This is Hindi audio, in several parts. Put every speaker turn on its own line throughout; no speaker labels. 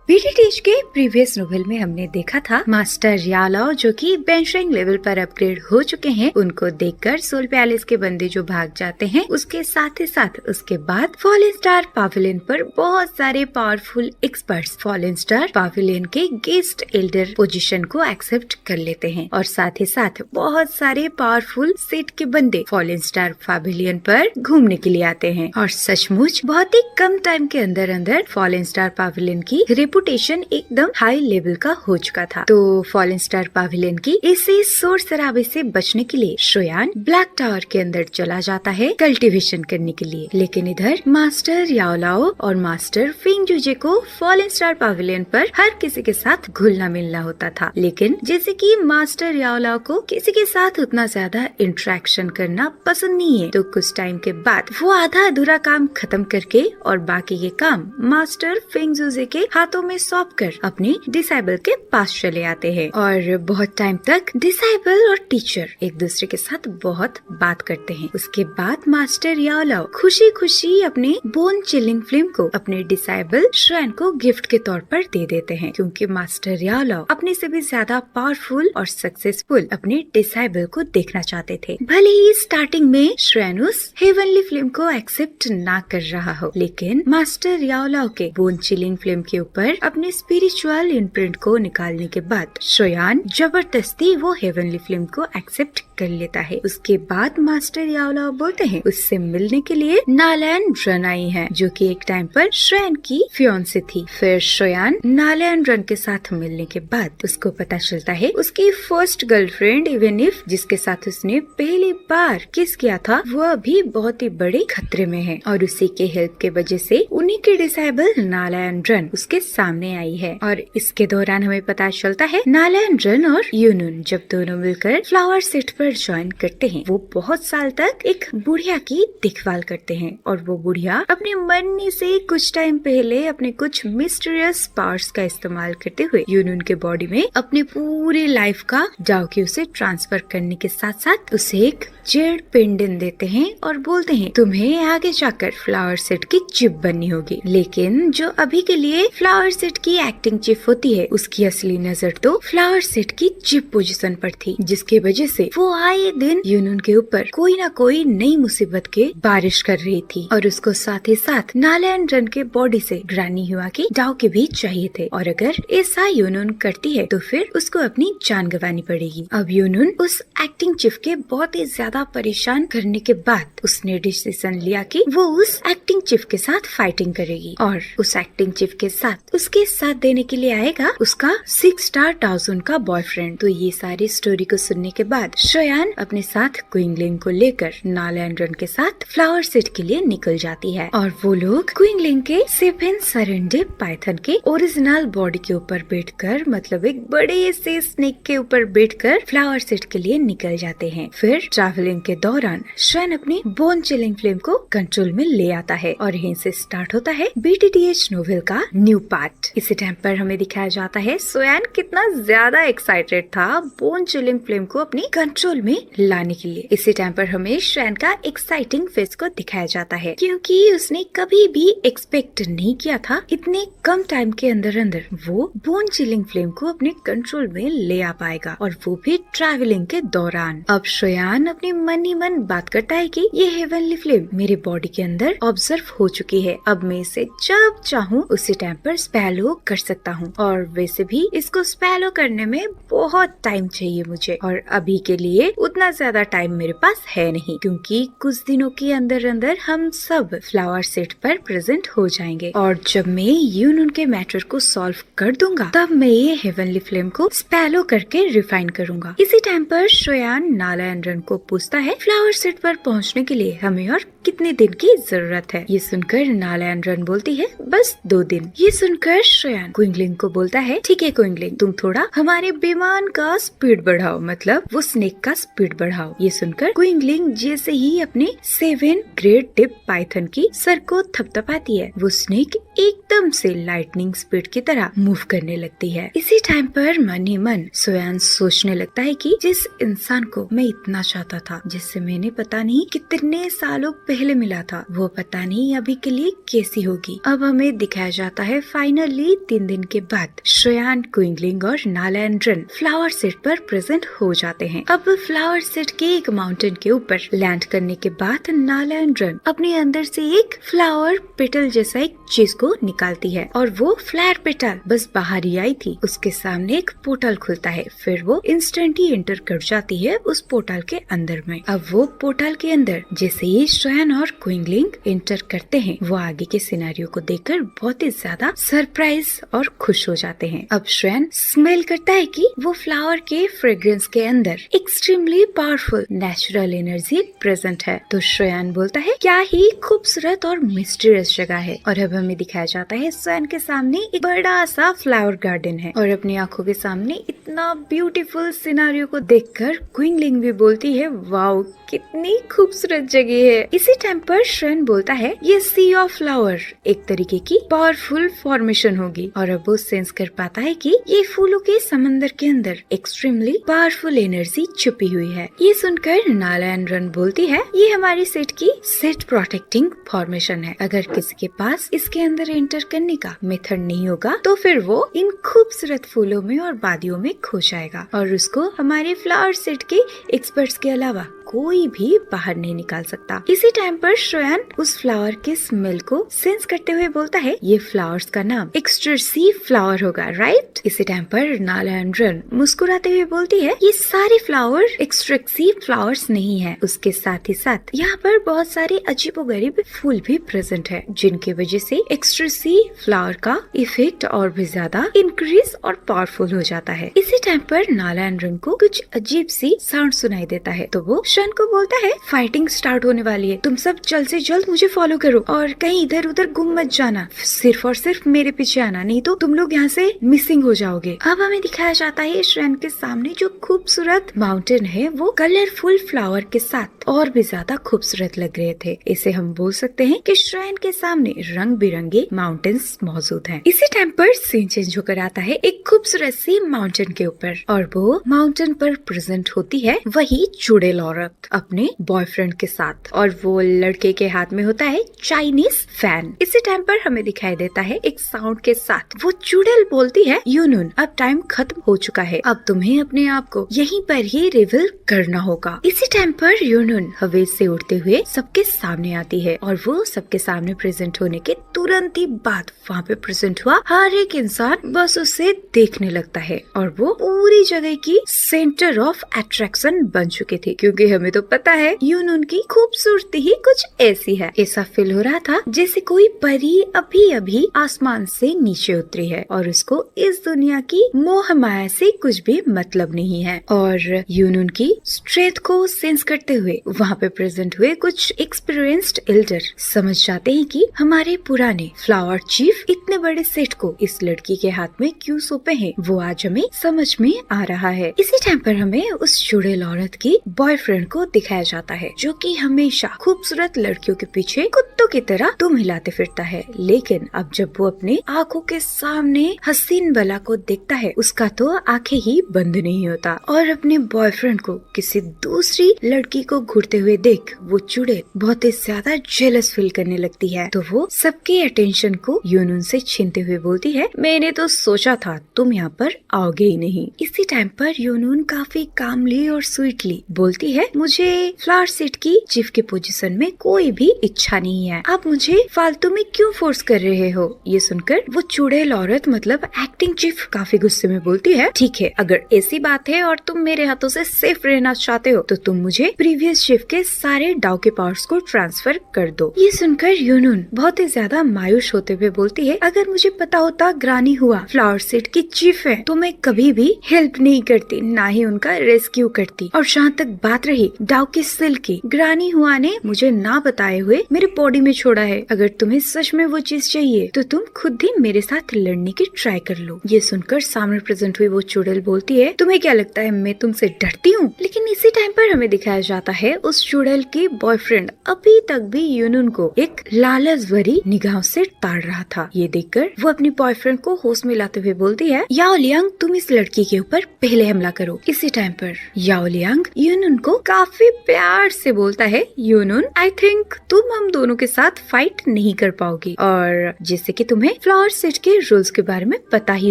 बीटीटीएच के प्रीवियस नोवेल में हमने देखा था मास्टर यालाओ जो कि बेंच रैंक लेवल पर अपग्रेड हो चुके हैं, उनको देखकर सोल पैलेस के बंदे जो भाग जाते हैं, उसके साथ ही साथ उसके बाद फॉलन स्टार पाविलियन पर बहुत सारे पावरफुल एक्सपर्ट्स फॉलन स्टार पाविलियन के गेस्ट एल्डर पोजीशन को एक्सेप्ट कर लेते हैं और साथ ही साथ बहुत सारे पावरफुल सेट के बंदे फॉलन स्टार पाविलियन पर घूमने के लिए आते हैं और सचमुच बहुत ही कम टाइम के अंदर अंदर फॉलन स्टार पाविलियन की रेपुटेशन एकदम हाई लेवल का हो चुका था। तो फॉलन स्टार पाविलियन की इसी शोर शराबे से बचने के लिए शोयान ब्लैक टावर के अंदर चला जाता है कल्टीवेशन करने के लिए, लेकिन इधर मास्टर याओलाओ और मास्टर फिंगजुजे को फॉलन स्टार पाविलियन पर हर किसी के साथ घुलना मिलना होता था। लेकिन जैसे कि मास्टर याओलाओ को किसी के साथ उतना ज्यादा इंटरेक्शन करना पसंद नहीं है, तो कुछ टाइम के बाद वो आधा अधूरा काम खत्म करके और बाकी के काम मास्टर फिंगजुजे के हाथों में सौंप कर अपने डिसेबल के पास चले आते हैं और बहुत टाइम तक डिसेबल और टीचर एक दूसरे के साथ बहुत बात करते हैं। उसके बाद मास्टर याओलाओ खुशी खुशी अपने बोन चिलिंग फिल्म को अपने डिसेबल श्रेन को गिफ्ट के तौर पर दे देते हैं, क्योंकि मास्टर याओलाओ अपने से भी ज्यादा पावरफुल और सक्सेसफुल अपने डिसेबल को देखना चाहते थे। भले ही स्टार्टिंग में श्रेन उस हेवनली फिल्म को एक्सेप्ट ना कर रहा हो, लेकिन मास्टर याओलाओ के बोन चिलिंग फिल्म के ऊपर अपने स्पिरिचुअल इम्प्रिंट को निकालने के बाद शोयान जबरदस्ती वो हेवनली फिल्म को एक्सेप्ट कर लेता है। उसके बाद मास्टर याओलाओ बोलते हैं उससे मिलने के लिए नालैन रन आई है, जो कि एक टाइम पर श्रेन की फियांसे थी। फिर शोयान नालैन रन के साथ मिलने के बाद उसको पता चलता है उसकी फर्स्ट गर्लफ्रेंड इवेनिफ, जिसके साथ उसने पहली बार किस किया था, वो अभी बहुत ही बड़े खतरे में है और उसी के हेल्प के वजह से उन्हीं की डिसेबल नालैन रन उसके सामने आई है। और इसके दौरान हमें पता चलता है नालैन रन और यूनुन जब दोनों मिलकर फ्लावर सेट पर ज्वाइन करते हैं, वो बहुत साल तक एक बुढ़िया की देखभाल करते हैं और वो बुढ़िया अपने मरने से कुछ टाइम पहले अपने कुछ मिस्टीरियस पावर्स का इस्तेमाल करते हुए यूनुन के बॉडी में अपने पूरी लाइफ का डाउकी उसे ट्रांसफर करने के साथ साथ उसे एक जेड पेंडेंट देते हैं और बोलते हैं तुम्हें आगे जाकर फ्लावर सेट की चिप बननी होगी। लेकिन जो अभी के लिए फ्लावर सेट की एक्टिंग चीफ होती है, उसकी असली नजर तो फ्लावर सेट की चिप पोजीशन पर थी, जिसके वजह से वो आए दिन यूनुन के ऊपर कोई ना कोई नई मुसीबत के बारिश कर रही थी और उसको साथ ही साथ नालैन रन के बॉडी से ग्रानी हुआ की डाउके भी चाहिए थे और अगर ऐसा यूनुन करती है तो फिर उसको अपनी जान गंवानी पड़ेगी। अब यूनुन उस एक्टिंग चीफ के बहुत ही ज्यादा परेशान करने के बाद उसने डिसीजन लिया कि वो उस एक्टिंग चीफ के साथ फाइटिंग करेगी और उस एक्टिंग चीफ के साथ उसके साथ देने के लिए आएगा उसका 6 स्टार टाउजन का बॉयफ्रेंड। तो ये सारी स्टोरी को सुनने के बाद शोयान अपने साथ क्विंगलिंग को लेकर नालैन रन के साथ फ्लावर सेट के लिए निकल जाती है और वो लोग क्विंगलिंग के 7 सरेंडे पाइथन के ओरिजिनल बॉडी के ऊपर बैठकर, मतलब एक बड़े से स्नेक के ऊपर बैठकर फ्लावर सेट के लिए निकल जाते हैं। फिर ट्रैवलिंग के दौरान श्रेन अपनी बोन चिलिंग फ्लेम को कंट्रोल में ले आता है और यहीं से स्टार्ट होता है बीटीटीएच नोवेल का न्यू पार्ट। इसी टाइम पर हमें दिखाया जाता है शोयान कितना ज्यादा एक्साइटेड था बोन चिलिंग फ्लेम को अपनी कंट्रोल में लाने के लिए। इसी टाइम पर हमें श्रेन का एक्साइटिंग फेस को दिखाया जाता है, क्योंकि उसने कभी भी एक्सपेक्ट नहीं किया था इतने कम टाइम के अंदर अंदर वो बोन चिलिंग फ्लेम को अपने कंट्रोल में ले आ पाएगा और वो भी ट्रैवलिंग के दौरान। अब शोयान अपने मन ही मन बात करता है कि ये हेवनली फ्लेम मेरे बॉडी के अंदर ऑब्जर्व हो चुकी है, अब मैं इसे जब चाहूँ उसी टाइम पर स्पैलो कर सकता हूँ और वैसे भी इसको स्पैलो करने में बहुत टाइम चाहिए मुझे और अभी के लिए उतना ज्यादा टाइम मेरे पास है नहीं, क्योंकि कुछ दिनों के अंदर अंदर हम सब फ्लावर सेट पर प्रेजेंट हो जाएंगे और जब मैं यूनुन के मैटर को सॉल्व कर दूंगा तब मैं ये हेवनली फ्लेम को स्पैलो करके रिफाइन करूंगा। इसी टाइम पर शोयान नालैन रन को पूछता है फ्लावर सेट पर पहुंचने के लिए हमें और कितने दिन की जरूरत है। ये सुनकर नालैन रन बोलती है बस 2 दिन। ये सुनकर शोयान क्विंगलिंग को बोलता है ठीक है क्विंगलिंग, तुम थोड़ा हमारे विमान का स्पीड बढ़ाओ, मतलब वो स्नेक का स्पीड बढ़ाओ। ये सुनकर क्विंगलिंग जैसे ही अपने 7 ग्रेट टिप पाइथन की सर को थपथपाती है, वो स्नेक एकदम से लाइटनिंग स्पीड की तरह मूव करने लगती है। इसी टाइम पर मन ही मन शोयान सोचने लगता है कि जिस इंसान को मैं इतना चाहता था, जिससे मैंने पता नहीं कितने सालों पहले मिला था, वो पता नहीं अभी के लिए कैसी होगी। अब हमें दिखाया जाता है फाइनल फाइनली 3 दिन के बाद श्रेयान, क्विंगलिंग और नालैंड्रन फ्लावर सेट पर प्रेजेंट हो जाते हैं। अब फ्लावर सेट के एक माउंटेन के ऊपर लैंड करने के बाद नालैंड्रन अपने अंदर से एक फ्लावर पेटल जैसा एक चीज को निकालती है और वो फ्लावर पेटल बस बाहर ही आई थी, उसके सामने एक पोर्टल खुलता है। फिर वो इंस्टेंट ही एंटर कर जाती है उस पोर्टल के अंदर में। अब वो पोर्टल के अंदर जैसे ही श्रेयान और क्विंगलिंग एंटर करते हैं, वो आगे के सिनेरियो को देखकर बहुत ही ज्यादा सरप्राइज और खुश हो जाते हैं। अब श्रेयान स्मेल करता है कि वो फ्लावर के फ्रेग्रेंस के अंदर extremely powerful natural energy present है। तो श्रेयान बोलता है क्या ही खूबसूरत और मिस्टीरियस जगह है। और अब हमें दिखाया जाता है श्रेयान के सामने एक बड़ा सा फ्लावर गार्डन है और अपनी आंखों के सामने इतना ब्यूटीफुल सिनेरियो को देखकर क्विंगलिंग भी बोलती है वाओ कितनी खूबसूरत जगह है। इसी टाइम पर श्रेयान बोलता है ये सी ऑफ फ्लावर एक तरीके की पावरफुल फॉर्मेशन होगी और अब वो सेंस कर पाता है कि ये फूलों के समंदर के अंदर एक्सट्रीमली पावरफुल एनर्जी छुपी हुई है। ये सुनकर नालैंड्रन बोलती है ये हमारी सेट की सेट प्रोटेक्टिंग फॉर्मेशन है। अगर किसी के पास इसके अंदर एंटर करने का मेथड नहीं होगा तो फिर वो इन खूबसूरत फूलों में और वादियों में खो जाएगा और उसको हमारे फ्लावर सेट के एक्सपर्ट्स के अलावा कोई भी बाहर नहीं निकाल सकता। इसी टाइम पर श्रेयान उस फ्लावर के स्मेल को सेंस करते हुए बोलता है ये फ्लावर्स का नाम एक्सट्रेसी फ्लावर होगा, राइट? इसी टाइम पर नालैंड्रन मुस्कुराते हुए बोलती है ये सारे फ्लावर एक्सट्रेसी फ्लावर्स नहीं है, उसके साथ ही साथ यहाँ पर बहुत सारे अजीबोगरीब फूल भी प्रेजेंट है जिनकी वजह से एक्सट्रेसी फ्लावर का इफेक्ट और भी ज्यादा इंक्रीज और पावरफुल हो जाता है। इसी टाइम पर नालैंड्रन को कुछ अजीब सी साउंड सुनाई देता है तो वो श्रेयान को बोलता है फाइटिंग स्टार्ट होने वाली है, तुम सब जल्द से जल्द मुझे फॉलो करो और कहीं इधर उधर गुम मत जाना, सिर्फ और सिर्फ मेरे पीछे आना, नहीं तो तुम लोग यहाँ से मिसिंग हो जाओगे। अब हमें दिखाया जाता है श्रेयान के सामने जो खूबसूरत माउंटेन है वो कलरफुल फ्लावर के साथ और भी ज्यादा खूबसूरत लग रहे थे। इसे हम बोल सकते हैं कि श्रेयान के सामने रंग बिरंगे माउंटेन्स मौजूद हैं। इसी टाइम पर सीन चेंज होकर आता है एक खूबसूरत सी माउंटेन के ऊपर और वो माउंटेन पर प्रेजेंट होती है वही चुड़ैल औरत अपने बॉयफ्रेंड के साथ और वो लड़के के हाथ में होता है चाइनीज फैन। इसी टाइम पर हमें दिखाई देता है एक साउंड के साथ वो चुड़ैल बोलती है यूनून अब टाइम खत्म हो चुका है, अब तुम्हें अपने आप को यहीं पर ही रिवील करना होगा। इसी टाइम पर यूनून हवा से उड़ते हुए सबके सामने आती है और वो सबके सामने प्रेजेंट होने के तुरंत ही बाद वहाँ पे प्रेजेंट हुआ हर एक इंसान बस उसे देखने लगता है और वो पूरी जगह की सेंटर ऑफ अट्रैक्शन बन चुके थे क्योंकि हमें तो पता है यूनून की खूबसूरती ही कुछ ऐसी है। ऐसा फील हो रहा था जैसे कोई परी अभी अभी आसमान से नीचे उतरी है और उसको इस दुनिया की मोह माया से कुछ भी मतलब नहीं है। और यूनून की स्ट्रेंथ को सेंस करते हुए वहाँ पे प्रेजेंट हुए कुछ एक्सपीरियंस्ड एल्डर समझ जाते हैं कि हमारे पुराने फ्लावर चीफ इतने बड़े सेट को इस लड़की के हाथ में क्यों सौंपे हैं वो आज हमें समझ में आ रहा है। इसी टाइम पर हमें उस चुड़ैल औरत की बॉयफ्रेंड को दिखाया जाता है जो कि हमेशा खूबसूरत लड़कियों के पीछे कुत्तों की तरह दुम हिलाते फिरता है, लेकिन अब जब वो अपने आंखों के सामने हसीन बला को देखता है उसका तो आंखें ही बंद नहीं होता और अपने बॉयफ्रेंड को किसी दूसरी लड़की को घूरते हुए देख वो चुड़ैल बहुत ही ज्यादा जेलस फील करने लगती है। तो वो सबके अटेंशन को यूनून से छीनते हुए बोलती है मैंने तो सोचा था तुम यहाँ पर आओगे ही नहीं। इसी टाइम पर यूनून काफी कामली और स्वीटली बोलती है मुझे फ्लावर सेट की चीफ के पोजीशन में कोई भी इच्छा नहीं है, आप मुझे फालतू में क्यों फोर्स कर रहे हो। ये सुनकर वो चुड़ैल औरत मतलब एक्टिंग चीफ काफी गुस्से में बोलती है ठीक है अगर ऐसी बात है और तुम मेरे हाथों से सेफ रहना चाहते हो तो तुम मुझे प्रीवियस चीफ के सारे डाउ के पावर्स को ट्रांसफर कर दो। ये सुनकर यूनून बहुत ही ज्यादा मायूस होते हुए बोलती है अगर मुझे पता होता ग्रानी हुआ फ्लावर सेट की चीफ है तो मैं कभी भी हेल्प नहीं करती, ना ही उनका रेस्क्यू करती। और जहाँ तक बात रही डाउ के सेल की, ग्रानी हुआ ने मुझे ना बताए हुए मेरे बॉडी में छोड़ा है, अगर तुम्हें सच में वो चीज चाहिए तो तुम खुद ही मेरे साथ लड़ने की ट्राई कर लो। ये सुनकर सामने प्रेजेंट हुई वो चुड़ैल बोलती है तुम्हें क्या लगता है मैं तुमसे डरती हूँ। लेकिन इसी टाइम पर हमें दिखाया जाता है उस चुड़ैल की बॉयफ्रेंड अभी तक भी यूनून को एक लालच भरी निगाह से ताड़ रहा था। ये देखकर वो अपनी बॉयफ्रेंड को होश में लाते हुए बोलती है याओ लियांग तुम इस लड़की के ऊपर पहले हमला करो। इसी टाइम पर याओ लियांग यूनून को काफी प्यार से बोलता है, यूनून आई थिंक तुम हम दोनों के साथ फाइट नहीं कर पाओगी, और जैसे कि तुम्हें फ्लावर सेट के रूल्स के बारे में पता ही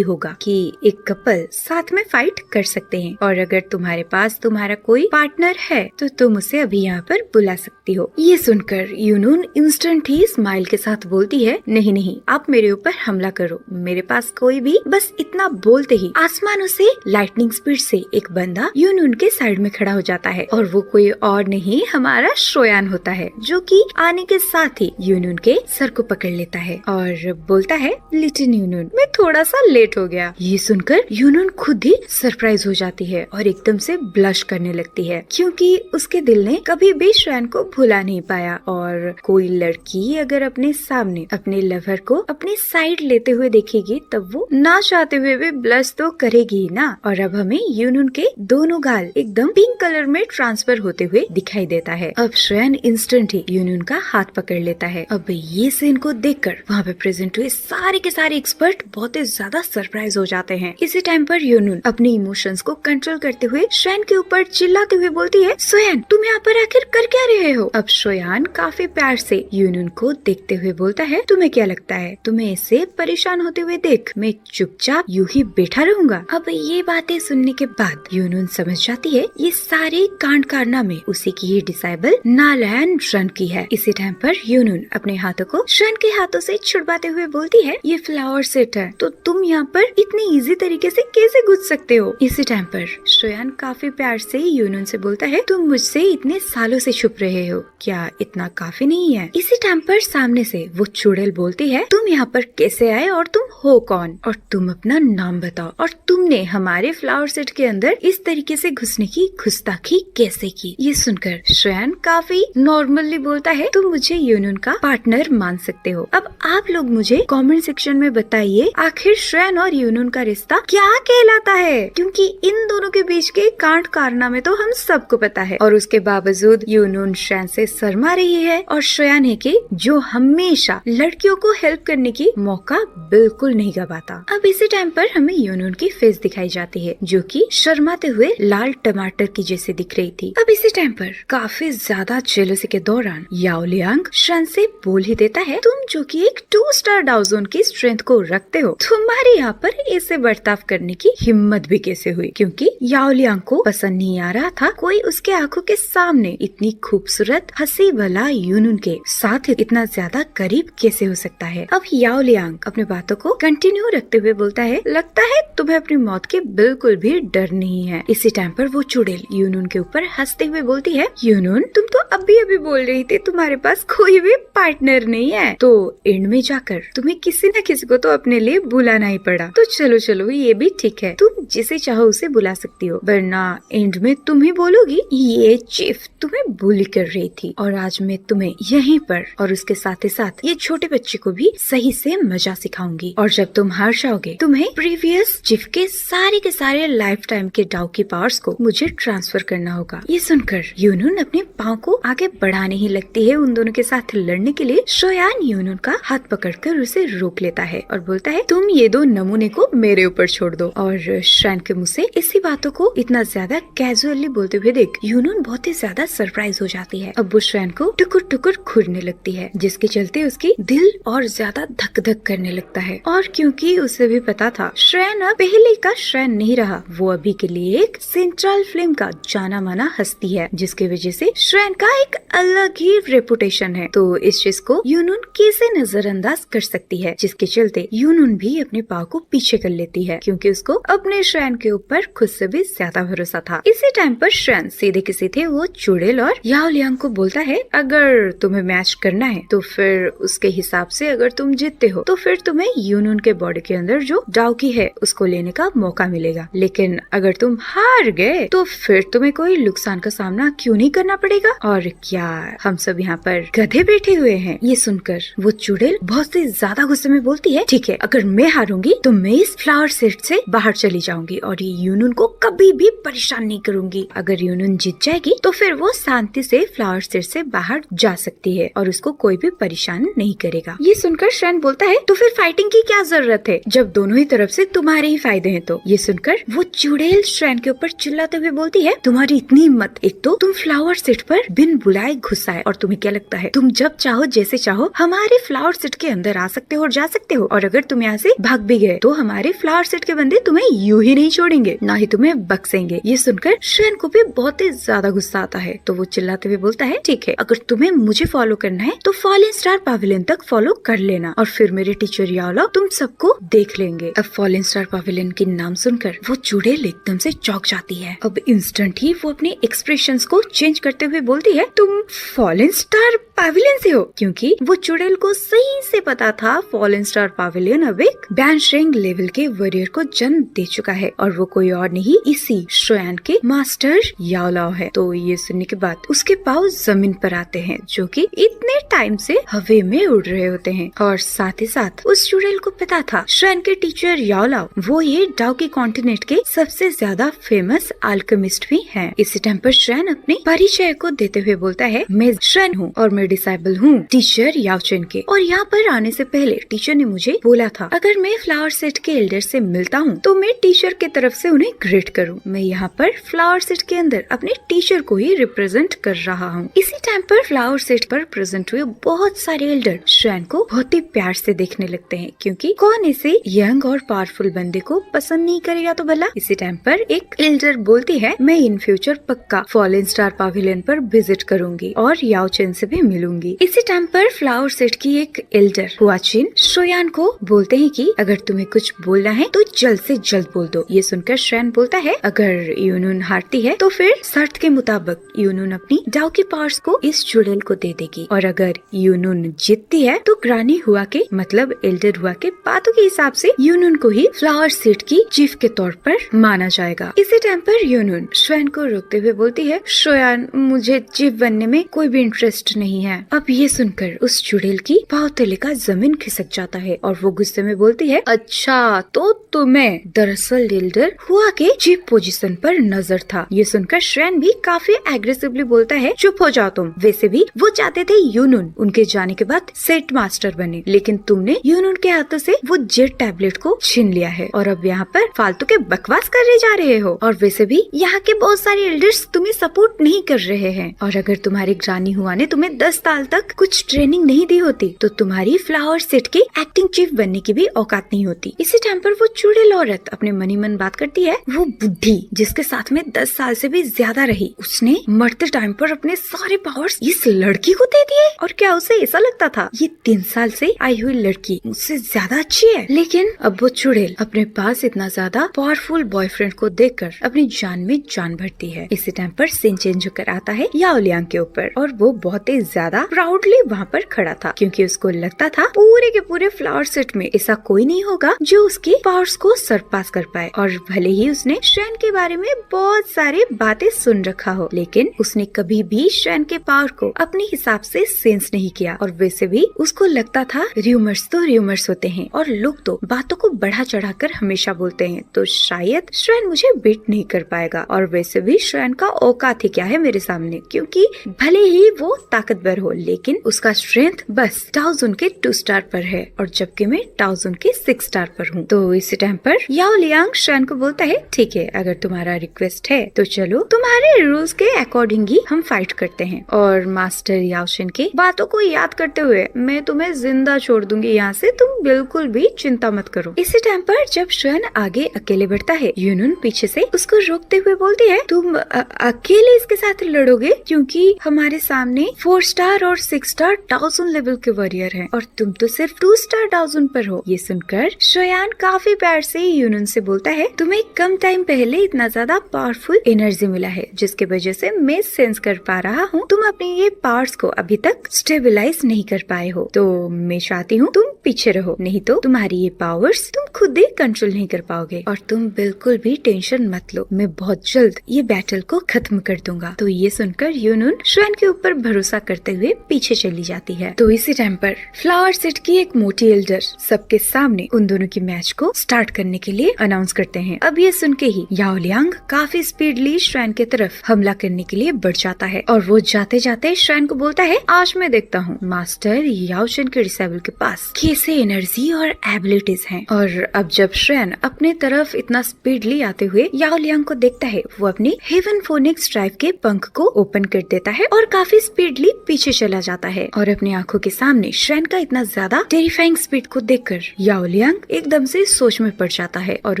होगा कि एक कपल साथ में फाइट कर सकते हैं, और अगर तुम्हारे पास तुम्हारा कोई पार्टनर है तो तुम उसे अभी यहाँ पर बुला सकती हो। ये सुनकर यूनून इंस्टेंट ही स्माइल के साथ बोलती है, नहीं नहीं, आप मेरे ऊपर हमला करो, मेरे पास कोई भी। बस इतना बोलते ही आसमानों से लाइटनिंग स्पीड से एक बंदा यूनून के साइड में खड़ा हो जाता है, और वो कोई और नहीं हमारा श्रोयान होता है, जो कि आने के साथ ही यूनून के सर को पकड़ लेता है और बोलता है, लिटिल यूनून, मैं थोड़ा सा लेट हो गया। ये सुनकर यूनून खुद ही सरप्राइज हो जाती है और एकदम से ब्लश करने लगती है, क्योंकि उसके दिल ने कभी भी श्रेयान को भुला नहीं पाया, और कोई लड़की अगर अपने सामने अपने लवर को अपनी साइड लेते हुए देखेगी तब वो ना चाहते हुए भी ब्लश तो करेगी ही ना। और अब हमें यूनून के दोनों गाल एकदम पिंक कलर में ट्रांसफर होते हुए दिखाई देता है। अब श्रेयान इंस्टेंट ही यूनून का हाथ पकड़ लेता है। अब ये सीन को देखकर वहाँ पे प्रेजेंट हुए सारे के सारे एक्सपर्ट बहुत ही ज्यादा सरप्राइज हो जाते हैं। इसी टाइम पर यूनून अपने इमोशंस को कंट्रोल करते हुए श्रेयान के ऊपर चिल्लाते हुए बोलती है, सोयान तुम यहाँ पर आखिर कर क्या रहे हो? अब श्रेयान काफी प्यार से यूनून को देखते हुए बोलता है, तुम्हें क्या लगता है तुम्हें इससे परेशान होते हुए देख मैं चुपचाप यूं ही बैठा रहूंगा? अब ये बातें सुनने के बाद यूनून समझ जाती है ये सारे कांड कारनामे उसी की ही डिसाइबल नालायन रन की है। इसी टाइम पर यूनून अपने हाथों को श्रेयान के हाथों से छुड़वाते हुए बोलती है, ये फ्लावर सेट है तो तुम यहाँ पर इतनी इजी तरीके से कैसे घुस सकते हो? इसी टाइम पर श्रेयान काफी प्यार से यूनून से बोलता है, तुम मुझसे इतने सालों से छुप रहे हो, क्या इतना काफी नहीं है? इसी टाइम पर सामने से वो चुड़ैल बोलती है, तुम यहाँ पर कैसे आए और तुम हो कौन, और तुम अपना नाम बताओ, और तुमने हमारे फ्लावर सेट के अंदर इस तरीके से घुसने की गुस्ताखी कैसे की? ये सुनकर श्रेयान काफी नॉर्मली बोलता है, तुम मुझे यूनून का पार्टनर मान सकते हो। अब आप लोग मुझे कमेंट सेक्शन में बताइए आखिर श्रेयान और यूनून का रिश्ता क्या कहलाता है, क्योंकि इन दोनों के बीच के कांड कारनामे तो हम सबको पता है, और उसके बावजूद यूनून श्रेयान से शर्मा रही है, और श्रेयान है कि जो हमेशा लड़कियों को हेल्प करने की मौका बिल्कुल नहीं गवाता। अब इसी टाइम पर हमें यूनून की फेस दिखाई जाती है, जो कि शर्माते हुए लाल टमाटर की जैसे दिख रही थी। अब इसी टाइम पर काफी ज्यादा जेलसी के दौरान याओ लियांग श्रेयान से बोल ही देता है, तुम जो कि एक 2 स्टार डाउ जोन की स्ट्रेंथ को रखते हो, तुम्हारे यहाँ पर ऐसे बर्ताव करने की हिम्मत भी कैसे हुई? क्योंकि याओ लियांग को पसंद नहीं आ रहा था कोई उसके आंखों के सामने इतनी खूबसूरत हंसी भला यूनून के साथ इतना ज्यादा करीब कैसे हो सकता है? अब याओ लियांग अपने बातों को कंटिन्यू रखते हुए बोलता है, लगता है तुम्हें अपनी मौत के बिल्कुल भी डर नहीं है। इसी टाइम पर वो चुड़ैल यूनून के ऊपर हंसते हुए बोलती है, यूनून तुम तो अभी अभी बोल रही थी तुम्हारे पास कोई भी पार्टनर नहीं है, तो एंड में जाकर तुम्हें किसी न किसी को तो अपने लिए बुलाना ही पड़ा। तो चलो चलो ये भी ठीक है, तुम जिसे चाहो उसे बुला सकती हो, वरना एंड में तुम ही बोलोगी ये चीफ तुम्हें बुली कर रही थी, और आज मैं तुम्हें यहीं पर और उसके साथ ही साथ ये छोटे बच्चे को भी सही से मजा सिखाऊंगी, और जब तुम हार जाओगे तुम्हें प्रीवियस चीफ के सारे लाइफ टाइम के डाउ की पावर्स को मुझे ट्रांसफर करना होगा। ये सुनकर यूनून अपने पाँव को आगे बढ़ाने ही लगती है उन दोनों के साथ लड़ने के लिए। श्रेयान यूनून का हाथ पकड़कर उसे रोक लेता है और बोलता है, तुम ये 2 नमूने को मेरे ऊपर छोड़ दो। और श्रेयान के मुँह से इसी बातों को इतना ज्यादा कैजुअली बोलते हुए देख यूनून बहुत ही ज्यादा सरप्राइज हो जाती है। अब वो श्रेयान को टुकुर टुकुर घूरने लगती है, जिसके चलते उसकी दिल और ज्यादा धक धक करने लगता है। और क्योंकि उसे भी पता था श्रेयान अब पहले का श्रेयान नहीं रहा, वो अभी के लिए एक सेंट्रल फिल्म का जाना माना हस्ती है, जिसकी वजह से श्रेयान का एक अलग ही रेपुटेशन है। तो इस चीज को यूनून कैसे नजरअंदाज कर सकती है, जिसके चलते यूनून भी अपने पाँव को पीछे कर लेती है, क्योंकि उसको अपने श्रेयान के ऊपर खुद से भी ज्यादा भरोसा था। इसी टाइम पर श्रेयान सीधे के सीधे वो चुड़ैल और याओ लियांग को बोलता है, अगर तुम्हें मैच करना है तो फिर उसके हिसाब से अगर तुम जीतते हो तो फिर तुम्हें यूनून के बॉडी के अंदर जो डाउ की है उसको लेने का मौका मिलेगा, लेकिन अगर तुम हार गए तो फिर तुम्हें कोई नुकसान का सामना क्यों नहीं करना पड़ेगा, और क्या हम सब यहाँ पर गधे बैठे हुए हैं? ये सुनकर वो चुड़ैल बहुत ही ज्यादा गुस्से में बोलती है, ठीक है, अगर मैं हारूंगी तो मैं इस फ्लावर सेट से बाहर चली जाऊंगी और ये यूनून को कभी भी परेशान नहीं करूंगी। अगर यूनून जीत जाएगी तो फिर वो शांति से फ्लावर सेट से बाहर जा सकती है और उसको कोई भी परेशान नहीं करेगा। ये सुनकर श्रेयान बोलता है, तो फिर फाइटिंग की क्या जरूरत है जब दोनों ही तरफ से तुम्हारे ही फायदे हैं। तो ये सुनकर वो चुड़ैल श्रेन के ऊपर चिल्लाते हुए बोलती है, तुम्हारी इतनी हिम्मत, एक तो तुम फ्लावर सेट पर बिन बुलाए घुस आए और तुम्हें क्या लगता है तुम जब चाहो जैसे चाहो हमारे फ्लावर सेट के अंदर आ सकते हो और जा सकते हो, और अगर तुम यहाँ से भाग भी गए तो हमारे फ्लावर सेट के बंदे तुम्हें यूं ही नहीं छोड़ेंगे, ना ही तुम्हें बख्शेंगे। ये सुनकर श्रेन को भी बहुत ही ज्यादा गुस्सा आता है। तो वो चिल्लाते हुए बोलता है, ठीक है, अगर तुम्हें मुझे फॉलो करना है तो फॉलिंग स्टार पवेलियन तक फॉलो कर लेना और फिर मेरे टीचर याओ तुम सबको देख लेंगे। अब फॉलिंग स्टार पवेलियन के नाम सुनकर वो चुड़ैल एकदम से चौंक जाती है। अब इंस्टेंट ही वो अपने एक्सप्रेशंस को चेंज करते हुए बोलती है, तुम फॉलिंग स्टार पवेलियन से हो, क्योंकि वो चुड़ैल को सही से पता था फॉलिंग स्टार पवेलियन अब एक बैंशरेंग लेवल के वॉरियर को जन्म दे चुका है और वो कोई और नहीं इसी श्रेन के मास्टर याओ है। तो ये सुनने के बाद उसके पाँव जमीन पर आते हैं जो कि इतने टाइम से हवा में उड़ रहे होते हैं, और साथ ही साथ उस चुड़ैल को पता था श्रेन के टीचर याओ वो ये डाउकी कॉन्टिनेंट के सबसे ज्यादा फेमस अल्केमिस्ट भी हैं। इसी टाइम पर श्रेन अपने परिचय को देते हुए बोलता है, मैं श्रेन हूँ और मैं डिसाइबल हूँ टीचर याओ चेन के, और यहाँ पर आने से पहले टीचर ने मुझे बोला था अगर मैं फ्लावर सेट के एल्डर से मिलता हूँ तो मैं टीचर की तरफ से उन्हें ग्रेट करूँ। मैं यहाँ पर फ्लावर सेट के अंदर अपने टीचर को ही रिप्रेजेंट कर रहा हूँ। इसी टाइम पर फ्लावर सेट पर प्रेजेंट हुए बहुत सारे एल्डर श्रेन को बहुत ही प्यार से देखने लगते हैं, क्योंकि कौन ऐसे यंग और पावरफुल बंदे को पसंद नहीं करेगा तो भला। इसी टाइम पर एक एल्डर बोलती है, मैं इन फ्यूचर पक्का फॉलिंग स्टार पवेलियन पर विजिट करूंगी और याओ चेन से भी मिलूंगी। इसी टाइम पर फ्लावर सेट की एक एल्डर हुआचिन शोयान को बोलते हैं कि अगर तुम्हें कुछ बोलना है तो जल्द से जल्द बोल दो। ये सुनकर श्रेन बोलता है, अगर यूनुन हारती है तो फिर शर्त के मुताबिक यूनुन अपनी डाउकी पावर्स को इस चुड़ैल को दे देगी, और अगर यूनुन जीतती है तो ग्रानी हुआ के मतलब एल्डर हुआ के बातों के हिसाब से यूनुन को ही फ्लावर सेट की चीफ के तौर पर माना जाएगा। इसी टाइम पर यूनुन श्रेन को रोकते हुए बोलती है, शोयान मुझे चीफ बनने में कोई भी इंटरेस्ट नहीं है। अब ये सुनकर उस चुड़ैल की पाँव तले का जमीन खिसक जाता है और वो गुस्से में बोलती है, अच्छा तो तुम्हें दरअसल एल्डर हुआ के चीफ पोजीशन पर नजर था। ये सुनकर श्रेन भी काफी एग्रेसिवली बोलता है, चुप हो जाओ तुम। वैसे भी वो चाहते थे यूनुन उनके जाने के बाद सेट मास्टर बने, लेकिन तुमने यूनुन के हाथों से वो जेट टैबलेट को छीन लिया है और अब यहाँ पर फालतू के बकवास करने जा रहे हो। और वैसे भी यहाँ के बहुत सारे एल्डर्स तुम्हें सपोर्ट नहीं कर रहे हैं, और अगर तुम्हारी ग्रानी हुआ ने तुम्हें 10 साल तक कुछ ट्रेनिंग नहीं दी होती तो तुम्हारी फ्लावर सेट के एक्टिंग चीफ बनने की भी औकात नहीं होती। इसी टाइम पर वो चुड़ैल औरत अपने मनी मन बात करती है, वो बुढ़ी जिसके साथ में 10 साल से भी ज्यादा रही, उसने मरते टाइम पर अपने सारे पावर्स इस लड़की को दे दिए, और क्या उसे ऐसा लगता था ये 3 साल से आई हुई लड़की मुझसे ज्यादा अच्छी है। लेकिन अब वो चुड़ैल अपने पास इतना ज्यादा पावरफुल बॉयफ्रेंड को देखकर अपनी जान में जान भरती है। इसी टाइम पर सीन चेंज होकर आता है याओ लियांग के ऊपर, और वो बहुत ही ज्यादा प्राउडली वहाँ पर खड़ा था, क्योंकि उसको लगता था पूरे के पूरे फ्लावर सेट में ऐसा कोई नहीं होगा जो उसकी पावर्स को सरपास कर पाए। और भले ही उसने श्रेन के बारे में बहुत सारी बातें सुन रखा हो, लेकिन उसने कभी भी श्रेन के पावर को अपने हिसाब से सेंस नहीं किया। और वैसे भी उसको लगता था र्यूमर्स तो र्यूमर्स होते हैं और लोग तो बातों को बढ़ा चढ़ाकर हमेशा बोलते हैं, तो शायद श्रेन मुझे बीट नहीं कर पाएगा। और वैसे भी श्रेन का औकात ही क्या है मेरे सामने, क्योंकि भले ही वो ताकतवर हो लेकिन उसका स्ट्रेंथ बस टाओजुन के 2 स्टार पर है, और जबकि मैं टाओजुन के 6 स्टार पर हूँ। तो इसी टाइम पर याओ लियांग श्रेन को बोलता है, ठीक है अगर तुम्हारा रिक्वेस्ट है तो चलो तुम्हारे रूल्स के अकॉर्डिंग ही हम फाइट करते हैं, और मास्टर याओ चेन की बातों को याद करते हुए मैं तुम्हें जिंदा छोड़ दूंगी यहाँ से, तुम बिल्कुल भी चिंता मत करो। इसी टाइम पर जब श्रेन आगे अकेले बढ़ता है, यूनुन पीछे से उसको रोकते हुए बोलती है, तुम अकेले इसके साथ लड़ोगे क्योंकि हमारे सामने 4 स्टार और 6 स्टार टाओजुन लेवल के वॉरियर हैं और तुम तो सिर्फ 2 स्टार टाओजुन पर हो। ये सुनकर शोयान काफी प्यार से यूनुन से बोलता है, तुम्हें कम टाइम पहले इतना ज्यादा पावरफुल एनर्जी मिला है जिसके वजह से मैं सेंस कर पा रहा हूँ तुम अपने ये पावर्स को अभी तक स्टेबलाइज नहीं कर पाए हो, तो मैं चाहती हूँ तुम पीछे रहो, नहीं तो तुम्हारी ये पावर्स तुम खुद ही कंट्रोल नहीं कर पाओगे। और तुम बिल्कुल भी टेंशन मत लो, मैं बहुत जल्द ये बैटल को खत्म कर दूंगा। तो ये सुनकर यूनुन श्रेन के ऊपर भरोसा करते हुए पीछे चली जाती है। तो इसी टाइम पर फ्लावर सेट की एक मोटी एल्डर सबके सामने उन दोनों की मैच को स्टार्ट करने के लिए अनाउंस करते हैं। अब ये सुन के ही याओ लियांग काफी स्पीडली श्रेन की तरफ हमला करने के लिए बढ़ जाता है, और वो जाते जाते श्रेन को बोलता है, आज मैं देखता हूँ मास्टर याओ चेन के डिसेबल के पास कैसे एनर्जी और एबिलिटीज हैं। और अब जब श्रेन अपने तरफ इतना स्पीडली आते हुए याओ लियांग को देखता है, वो अपनी हेवन फोनिक्स ड्राइव के पंख को ओपन कर देता है और काफी स्पीडली पीछे चला जाता है। और अपनी आंखों के सामने श्रेन का इतना ज्यादा टेरिफाइंग स्पीड को देखकर याओ लियांग एकदम से सोच में पड़ जाता है और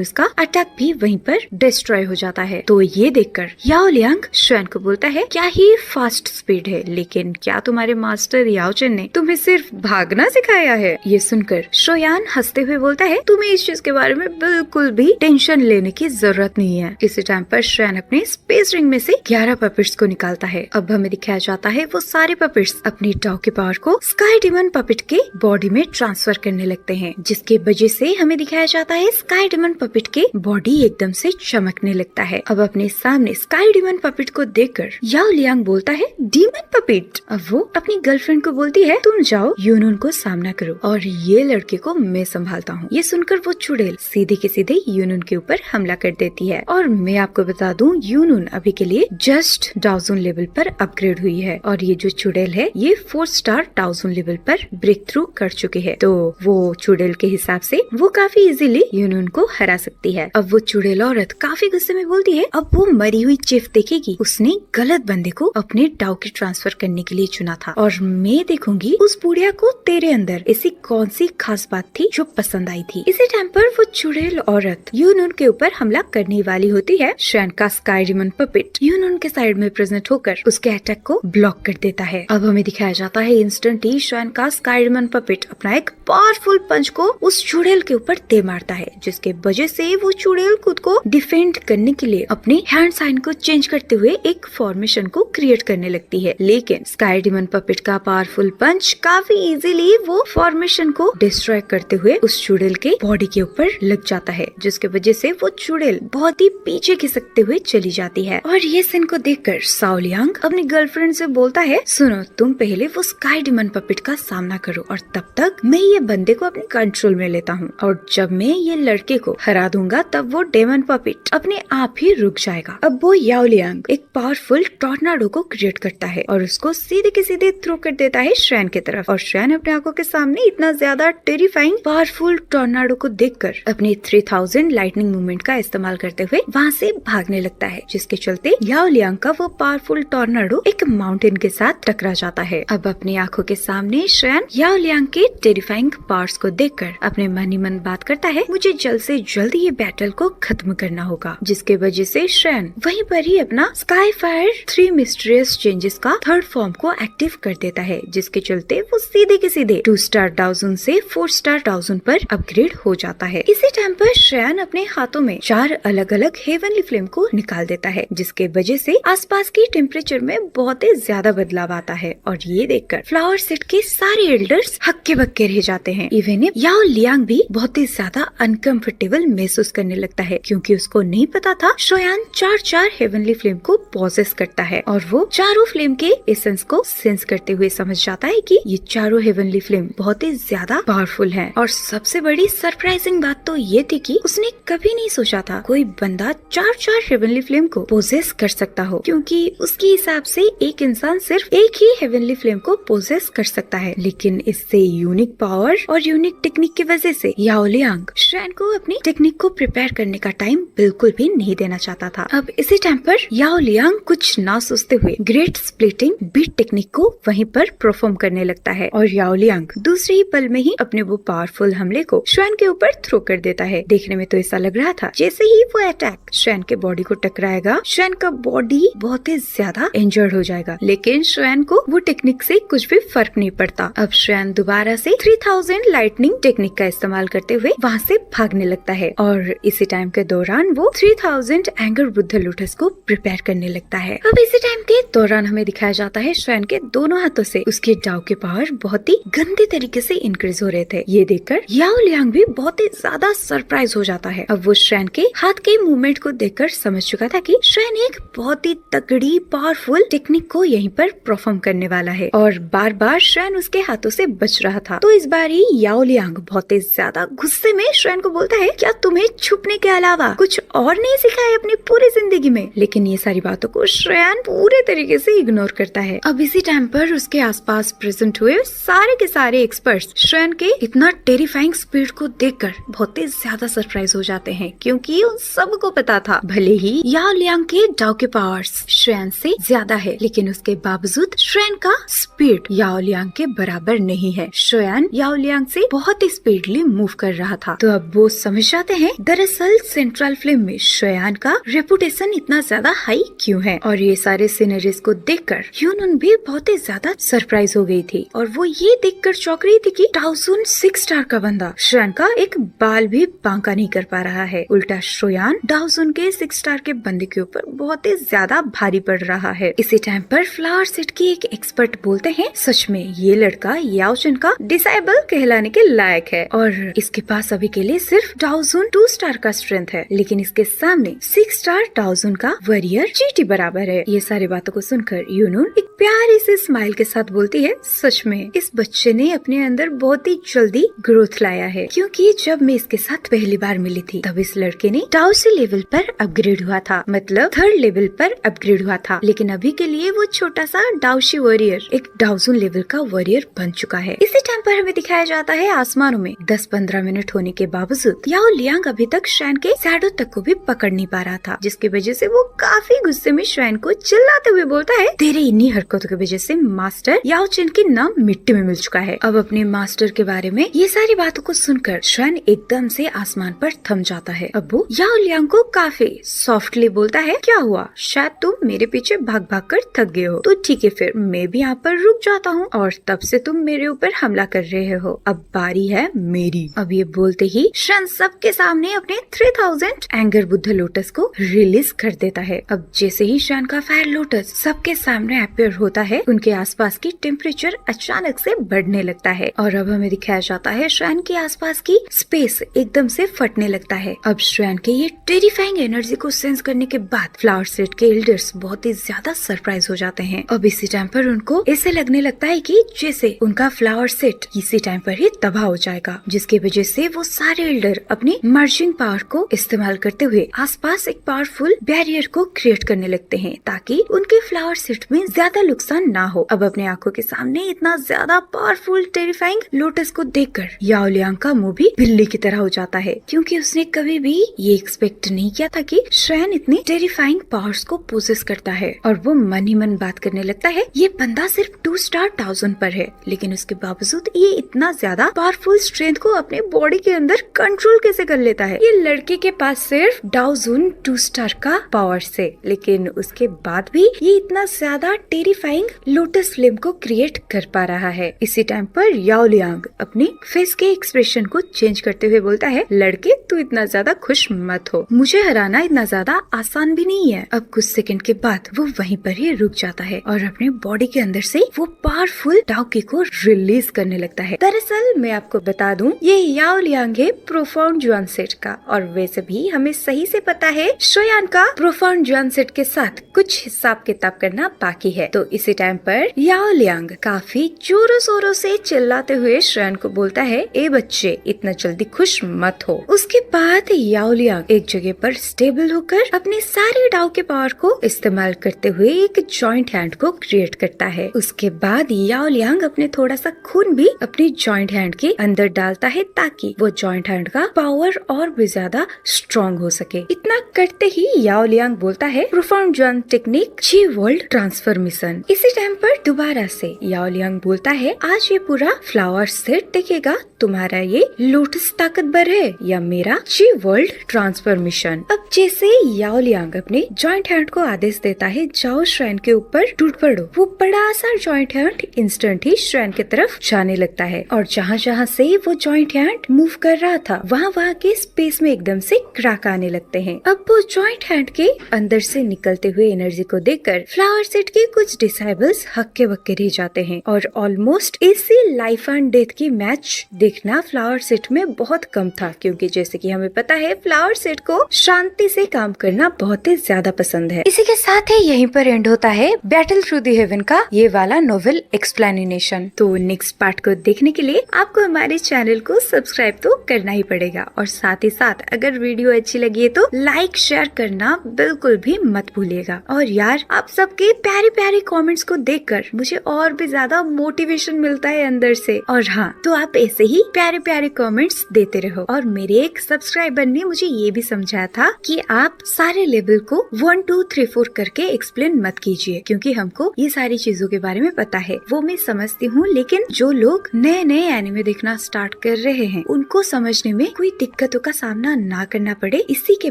उसका अटैक भी वहीं पर डिस्ट्रॉय हो जाता है। तो ये देखकर याओ लियांग श्रेन को बोलता है, क्या ही फास्ट स्पीड है, लेकिन क्या तुम्हारे मास्टर याओ चेन ने तुम्हें सिर्फ भागना सिखाया है? ये सुनकर शोयान हंसते हुए बोलता है, तुम्हें इस चीज के बारे में बिल्कुल भी टेंशन लेने की जरूरत नहीं है। इसी टाइम पर श्रेन अपने स्पेस रिंग में से 11 पपेट्स को निकालता है। अब हमें दिखाया जाता है वो सारे पपेट्स अपनी टाओ के पावर को स्काई डिमन पपेट के बॉडी में ट्रांसफर करने लगते हैं, जिसके वजह से हमें दिखाया जाता है स्काई डिमन पपेट के बॉडी एकदम से चमकने लगता है। अब अपने सामने स्काई डिमन पपेट को देखकर याओ लियांग बोलता है, डीमन पपेट। अब वो अपनी गर्लफ्रेंड को बोलती है, तुम जाओ यूनून को सामना करो और ये लड़के को मैं संभालता हूँ। ये सुनकर वो चुड़ैल सीधे के सीधे यूनून के ऊपर हमला कर देती है। और मैं आपको बता दूं, यूनून अभी के लिए जस्ट डाउजन लेवल पर अपग्रेड हुई है और ये जो चुड़ैल है ये 4 स्टार डाउजन लेवल पर ब्रेक थ्रू कर चुकी है। तो वो चुड़ैल के हिसाब से वो काफी इजीली यूनून को हरा सकती है। अब वो चुड़ैल औरत काफी गुस्से में बोलती है, अब वो मरी हुई चिफ देखेगी, उसने गलत बंदे को अपने टाओ के ट्रांसफर करने के लिए चुना था और मैं देखूंगी उस बुढ़िया को तेरे अंदर ऐसी कौन सी खास बात थी जो पसंद आई थी। इसी टाइम पर वो चुड़ैल औरत यूनून के ऊपर हमला करने वाली होती है। श्रेन का स्काई डिमन पपेट यूनून के साइड में प्रेजेंट होकर उसके अटैक को ब्लॉक कर देता है। अब हमें दिखाया जाता है इंस्टेंटली श्रेन का स्काई डिमन पपेट अपना एक पावरफुल पंच को उस चुड़ैल के ऊपर दे मारता है, जिसके वजह से वो चुड़ैल खुद को डिफेंड करने के लिए अपने हैंड साइन को चेंज करते हुए एक फॉर्मेशन को क्रिएट करने लगती है। लेकिन स्काई डिमन पपेट का पावरफुल पंच काफी इजीली वो फॉर्मेशन को डिस्ट्रॉय करते हुए उस चुड़ैल के बॉडी के ऊपर लग जाता है, जिसके वजह से वो चुड़ैल बहुत ही पीछे खिसकते हुए चली जाती है। और ये सीन को देखकर साओ लियांग अपनी गर्लफ्रेंड से बोलता है, सुनो, तुम पहले वो स्काई डिमन पपेट का सामना करो और तब तक मैं ये बंदे को अपने कंट्रोल में लेता हूँ और जब मैं ये लड़के को हरा दूंगा तब वो डेमन पपेट अपने आप ही रुक जाएगा। अब वो याओ लियांग एक पावरफुल टॉर्नाडो को क्रिएट करता है और उसको सीधे के सीधे थ्रो कर देता है श्रेन की तरफ और श्रेन अपने आंखों के सामने इतना ज्यादा टेरिफाइंग पावरफुल टॉर्नाडो को देखकर अपनी 3000 लाइटनिंग मूवमेंट का इस्तेमाल करते हुए वहाँ से भागने लगता है, जिसके चलते याओ लियांग का वो पावरफुल टॉर्नाडो एक माउंटेन के साथ टकरा जाता है। अब अपनी आंखों के सामने श्रेन याओ लियांग के टेरिफाइंग पावर्स को देखकर अपने मन ही मन बात करता है, मुझे जल्द से जल्द ये बैटल को खत्म करना होगा, जिसके वजह से श्रेन वहीं पर ही अपना स्काई फायर 3 मिस्टीरियस चेंजेस का 3rd फॉर्म को एक्टिव कर देता है, जिसके चलते वो सीधे के सीधे 2 स्टार डाउजन से 4 स्टार डाउजन पर अपग्रेड हो जाता है। इसी टाइम पर श्रेन अपने हाथों में 4 अलग अलग हेवनली फ्लेम को निकाल देता है, जिसके वजह से आसपास की टेम्परेचर में बहुत ही ज्यादा बदलाव आता है और ये देखकर फ्लावर सेट के सारे एल्डर्स हक्के बक्के रह जाते हैं। इवन याओ लियांग भी बहुत ही ज्यादा अनकंफर्टेबल महसूस करने लगता है, क्योंकि उसको नहीं पता था शोयान 4 हेवनली फ्लेम को पॉसेस करता है और वो चारों फ्लेम के एसेंस को सेंस करते हुए समझ जाता है कि ये चारों हेवनली फ्लेम बहुत ही ज्यादा पावरफुल है। और सबसे बड़ी सरप्राइजिंग बात तो ये थी कि उसने कभी नहीं सोचा था कोई बंदा 4 हेवनली फ्लेम को पोजेस कर सकता हो, क्योंकि उसके हिसाब से एक इंसान सिर्फ एक ही हेवनली फ्लेम को पोजेस कर सकता है। लेकिन इससे यूनिक पावर और यूनिक टेक्निक की वजह से याओ लियांग श्रेन को अपनी टेक्निक को प्रिपेयर करने का टाइम बिल्कुल भी नहीं देना चाहता था। अब इसी टाइम पर याओ लियांग कुछ ना सोचते हुए ग्रेट स्प्लिटिंग बीट टेक्निक को वहीं पर परफॉर्म करने लगता है और याओ लियांग दूसरे ही पल में ही अपने वो पावरफुल हमले को श्रेन के ऊपर थ्रो कर देता है। देखने में तो ऐसा लग रहा था जैसे ही वो अटैक श्रेन के बॉडी को टकराएगा, श्रेन का बॉडी बहुत ही ज्यादा इंजर्ड हो जाएगा, लेकिन श्रेन को वो टेक्निक से कुछ भी फर्क नहीं पड़ता। अब श्रेन दोबारा से 3000 लाइटनिंग टेक्निक का इस्तेमाल करते हुए वहाँ से भागने लगता है और इसी टाइम के दौरान वो 3000 एंगर बुद्ध लोटस को प्रिपेयर करने लगता है। अब इसी टाइम के दौरान हमें दिखाया जाता है श्रेन के दोनों हाथों से उसके डाउ के पावर बहुत ही गंदे तरीके से इंक्रीज हो रहे थे। ये देखकर याओ लियांग भी बहुत ही ज्यादा सरप्राइज हो जाता है। अब वो श्रेन के हाथ के मूवमेंट को देखकर समझ चुका था कि श्रेन एक बहुत ही तगड़ी पावरफुल टेक्निक को यहीं पर परफॉर्म करने वाला है और बार बार श्रेन उसके हाथों से बच रहा था। तो इस बार ही याओ लियांग बहुत ही ज्यादा गुस्से में श्रेन को बोलता है, क्या तुम्हें छुपने के अलावा कुछ और नहीं सिखाया अपनी पूरी जिंदगी में? लेकिन ये सारी बातों को श्रेन पूरे तरीके से इग्नोर करता है। अब इसी टाइम पर उसके आसपास प्रेजेंट हुए सारे के सारे एक्सपर्ट्स श्रेन के इतना टेरिफाइंग स्पीड को देखकर बहुत बहुत ही ज्यादा सरप्राइज हो जाते हैं क्योंकि उन सबको पता था भले ही याओ लियांग के डाउ के पावर्स श्रेन से ज्यादा है, लेकिन उसके बावजूद श्रेन का स्पीड याओ लियांग के बराबर नहीं है। श्रेन याओ लियांग से बहुत ही स्पीडली मूव कर रहा था। तो अब वो समझ जाते हैं दरअसल सेंट्रल फ्लेम में श्रेन का रेपुटेशन इतना ज्यादा हाई क्यों है। और ये सारे सीनरीज को देखकर यूनून भी बहुत ही ज्यादा सरप्राइज हो गई थी और वो ये देखकर चौंक रही थी कि डाउजुन 6 स्टार का बंदा श्रेन का एक बाल भी बांका नहीं कर पा रहा है। उल्टा श्रेयान डाउजुन के 6 स्टार के बंदे के ऊपर बहुत ही ज्यादा भारी पड़ रहा है। इसी टाइम पर फ्लावर सेट की एक एक्सपर्ट बोलते हैं सच में ये लड़का याओचन का डिसेबल कहलाने के लायक है और इसके पास अभी के लिए सिर्फ डाउजुन 2 स्टार का स्ट्रेंथ है, लेकिन इसके सामने 6 स्टार डाउजुन का वॉरियर चीटी बराबर है। ये सारी बातों को सुनकर यूनून एक प्यारी सी स्माइल के साथ बोलती है सच में इस बच्चे ने अपने अंदर बहुत ही जल्दी ग्रोथ लाया है, क्योंकि जब मैं इसके साथ पहली बार मिली थी तब इस लड़के ने डाउसी लेवल पर अपग्रेड हुआ था, मतलब 3rd लेवल पर अपग्रेड हुआ था, लेकिन अभी के लिए वो छोटा सा डाउशी वॉरियर एक डाउजुन लेवल का वॉरियर बन चुका है। इसी टाइम पर हमें दिखाया जाता है आसमानों में 10-15 मिनट होने के बावजूद याओ लियांग अभी तक श्रेन के शैडो तक को भी पकड़ नहीं पा रहा था, जिसकी वजह से वो काफी गुस्से में श्रेन को चिल्लाते हुए बोलता है तेरे इन्हीं हरकतों की वजह से मास्टर याओचन की नाम मिट्टी में मिल चुका है। अब अपने मास्टर के बारे में ये सारी बातों को सुनकर श्रेन एकदम से आसमान पर थम जाता है। अब वो याओ लियांग को काफी सॉफ्टली बोलता है क्या हुआ, शायद तुम मेरे पीछे भाग भाग कर थक गए हो, तो ठीक है फिर मैं भी यहाँ पर रुक जाता हूँ और तब से तुम मेरे ऊपर हमला कर रहे हो, अब बारी है मेरी। अब ये बोलते ही श्रेन सबके सामने अपने 3000 एंगर बुद्ध लोटस को रिलीज कर देता है। अब जैसे ही श्रेन का फायर लोटस सबके सामने अपीयर होता है उनके आसपास की टेम्परेचर अचानक से बढ़ने लगता है और अब हमें दिखाया जाता है श्रेन के आसपास की स्पेस एकदम से फटने लगता है। अब श्रेन के ये टेरिफाइंग एनर्जी को सेंस करने के बाद फ्लावर सेट के एल्डर्स बहुत ही ज्यादा सरप्राइज हो जाते हैं। अब इसी टाइम पर उनको ऐसे लगने लगता है कि जैसे उनका फ्लावर सेट इसी टाइम पर ही तबाह हो जाएगा, जिसकी वजह से वो सारे एल्डर अपनी मर्जिंग पावर को इस्तेमाल करते हुए आसपास एक पावरफुल बैरियर को क्रिएट करने लगते हैं ताकि उनके फ्लावर सेट में ज्यादा नुकसान ना हो। अब अपने आंखों के सामने इतना ज्यादा पावरफुल टेरिफाइंग लोटस को देखकर याओ लियांग का मुंह भी बिल्ली की तरह हो जाता है, क्योंकि उसने कभी भी ये एक्सपेक्ट नहीं किया था कि श्रेन इतनी टेरिफाइंग पावर्स को पोसेस करता है। और वो मन ही मन बात करने लगता है ये बंदा सिर्फ 2 स्टार डाउजुन पर है, लेकिन उसके बावजूद ये इतना ज्यादा पावरफुल स्ट्रेंथ को अपने बॉडी के अंदर कंट्रोल कैसे कर लेता है। ये लड़के के पास सिर्फ डाउजुन 2 स्टार का पावर से, लेकिन उसके बाद भी ये इतना ज्यादा टेरिफाइंग लोटस फ्लेम को क्रिएट कर पा रहा है। इसी टाइम पर याओ लियांग अपने फेस के एक्सप्रेशन को चेंज करते हुए बोलता है लड़के तू इतना ज्यादा खुश मत हो, मुझे हराना इतना ज्यादा आसान भी नहीं है। अब कुछ सेकंड के बाद वो वहीं पर ही रुक जाता है और अपने बॉडी के अंदर से वो पावरफुल डाउकी को रिलीज करने लगता है। दरअसल मैं आपको बता दूं ये याओ लियांग है प्रोफाउंड जुआन सेट का, और वैसे भी हमें सही से पता है श्रेयान का प्रोफाउंड जुआन सेट के साथ कुछ हिसाब किताब करना बाकी है। तो इसी टाइम पर याओ लियांग काफी जोरों शोरों से चिल्लाते हुए श्रेयान को बोलता है ए बच्चे इतना जल्दी खुश मत हो। उसके बाद याओ लियांग एक जगह पर स्टेबल होकर अपने सारे डाउ के पावर को इस्तेमाल करते हुए एक जॉइंट हैंड को क्रिएट करता है। उसके बाद याओ लियांग अपने थोड़ा सा खून भी अपनी जॉइंट हैंड के अंदर डालता है ताकि वो जॉइंट हैंड का पावर और भी ज्यादा स्ट्रॉन्ग हो सके। इतना करते ही याओ लियांग बोलता है प्रोफाउंड जुआन टेक्निक ची वर्ल्ड ट्रांसफॉर्मेशन। इसी टाइम पर दोबारा से याओ लियांग बोलता है आज ये पूरा फ्लावर सेट देखेगा तुम्हारा ये लोटस ताकतवर है या मेरा ची वर्ल्ड ट्रांसफॉर्मेशन। अब जैसे याओ लियांग अपने जॉइंट हैंड को आदेश देता है जाओ श्रेन के ऊपर टूट पड़ो, वो बड़ा सा जॉइंट हैंड इंस्टेंट ही श्रेन की तरफ जाने लगता है और जहाँ जहाँ से वो जॉइंट हैंड मूव कर रहा था वहाँ के स्पेस में एकदम से क्रैक आने लगते हैं। अब वो जॉइंट हैंड के अंदर से निकलते हुए एनर्जी को देखकर फ्लावर सेट के कुछ डिसेबल्स हक्के बक्के रह जाते हैं और ऑलमोस्ट इसी लाइफ एंड डेथ की मैच देखना फ्लावर सेट में बहुत कम था, क्योंकि जैसे कि हमें पता है फ्लावर सेट को शांति से काम करना बहुत ही ज्यादा पसंद है। इसी के साथ ही यहीं पर एंड होता है बैटल थ्रू द हेवन का ये वाला नोवेल एक्सप्लेनेशन। तो नेक्स्ट पार्ट को देखने के लिए आपको हमारे चैनल को सब्सक्राइब तो करना ही पड़ेगा और साथ ही साथ अगर वीडियो अच्छी लगी है तो लाइक शेयर करना बिल्कुल भी मत भूलिएगा। और यार आप सबके प्यारे प्यारे कमेंट्स को देखकर मुझे और भी ज्यादा मोटिवेशन मिलता है अंदर से। और हाँ, तो आप ऐसे ही ही प्यारे प्यारे कमेंट्स देते रहो। और मेरे एक सब्सक्राइबर ने मुझे ये भी समझाया था कि आप सारे लेवल को 1 2 3 4 करके एक्सप्लेन मत कीजिए, क्योंकि हमको ये सारी चीजों के बारे में पता है। वो मैं समझती हूँ, लेकिन जो लोग नए नए एनिमे देखना स्टार्ट कर रहे हैं उनको समझने में कोई दिक्कतों का सामना ना करना पड़े, इसी के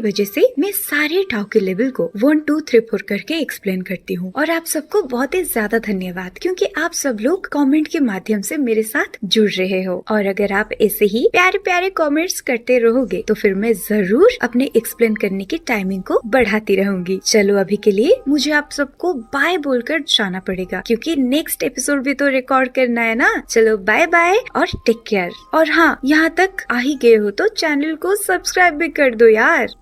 वजह से मैं सारे टाओ के लेवल को 1 2 3 4 करके एक्सप्लेन करती हूँ। और आप सबको बहुत ही ज्यादा धन्यवाद, क्योंकि आप सब लोग कमेंट के माध्यम से मेरे साथ जुड़ रहे हो। और अगर आप ऐसे ही प्यारे प्यारे कमेंट्स करते रहोगे तो फिर मैं जरूर अपने एक्सप्लेन करने की टाइमिंग को बढ़ाती रहूंगी। चलो अभी के लिए मुझे आप सबको बाय बोलकर जाना पड़ेगा, क्योंकि नेक्स्ट एपिसोड भी तो रिकॉर्ड करना है ना। चलो बाय बाय और टेक केयर। और हाँ, यहाँ तक आ ही गए हो तो चैनल को सब्सक्राइब भी कर दो यार।